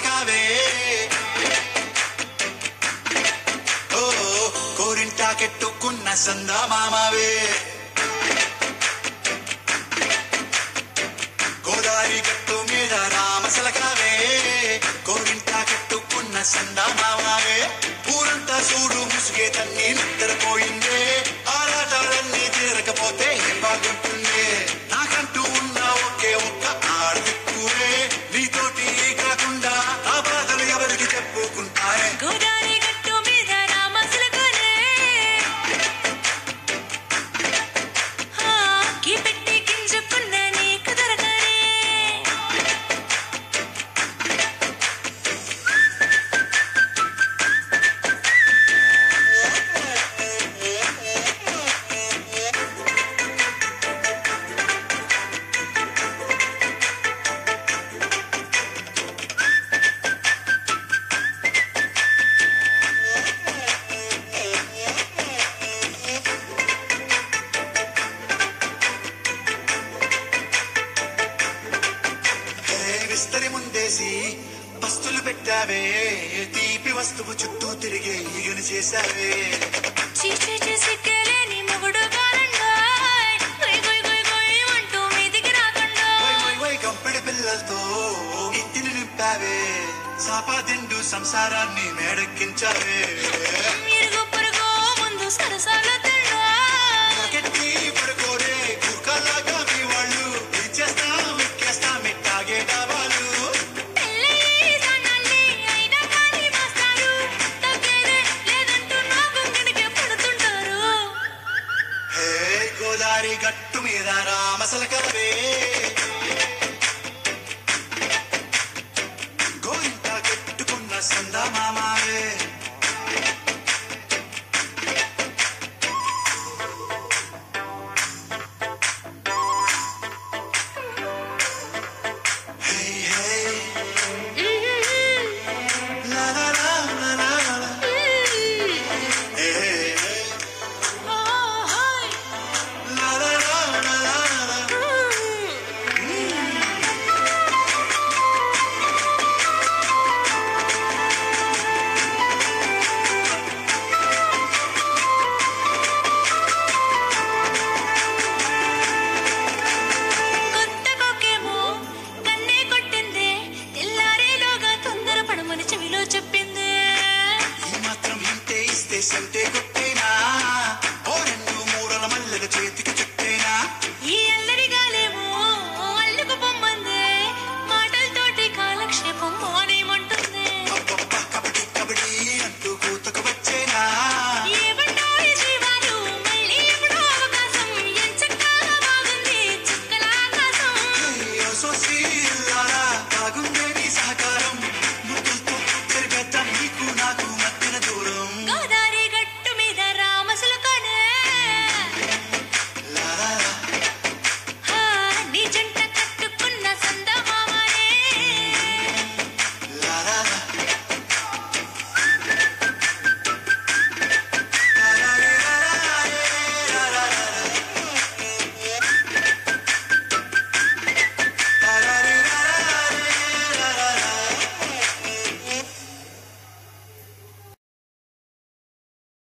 పలకావే ఓ కోరింటాకెట్టుకున్న సందా మామావే గోదారి గట్టు మీద రామసలకావే కోరింటాకెట్టుకున్న సందా మామావే ఊరంతా చూడు ముసుగే తన్ని నిద్రపోయిందే ఆరాటాలన్నీ తీరకపోతే ఏం బాగుంటుందే నాకంటూ ఉన్న ఒకే ఒక్క ఆడదిక్కువే నీతోటి కాకుండా ఆ బాధలు ఎవరికి చెప్పుకుంటారే గోదారి గట్టు మీద రామసలకానే కీ పెట్టి గింజుకున్న నీకు దొరకనే విస్తరి ముందేసి పస్తులు పెట్టావే తీపి వస్తువు చుట్టూ తిరిగే ఈగను చేశావే చీచే సిగ్గలేని మొగుడు కాలండాయ్ గొయ్ గొయ్ గొయ్ గొయ్ అంటూ మీదికి రాకుండా వై కంపెడి పిల్లలతో ఇంటిని నింపావే సాపాదిండు సంసారాన్ని మేడెక్కించావే ఇరుగు పొరుగు ముందు సరసాల గట్టి పడుకోరే కుక్కలాగా మీ వాళ్ళు ఇచ్చేస్తాం ఎక్కేస్తాం ఎట్టాగే డాబాలు హే గోదారి గట్టు మీద రామసలకవే గోరింటా కట్టుకున్న సందా మామావే చెప్పింది ఈ మాత్రం ఇంతే ఇస్తే సంటే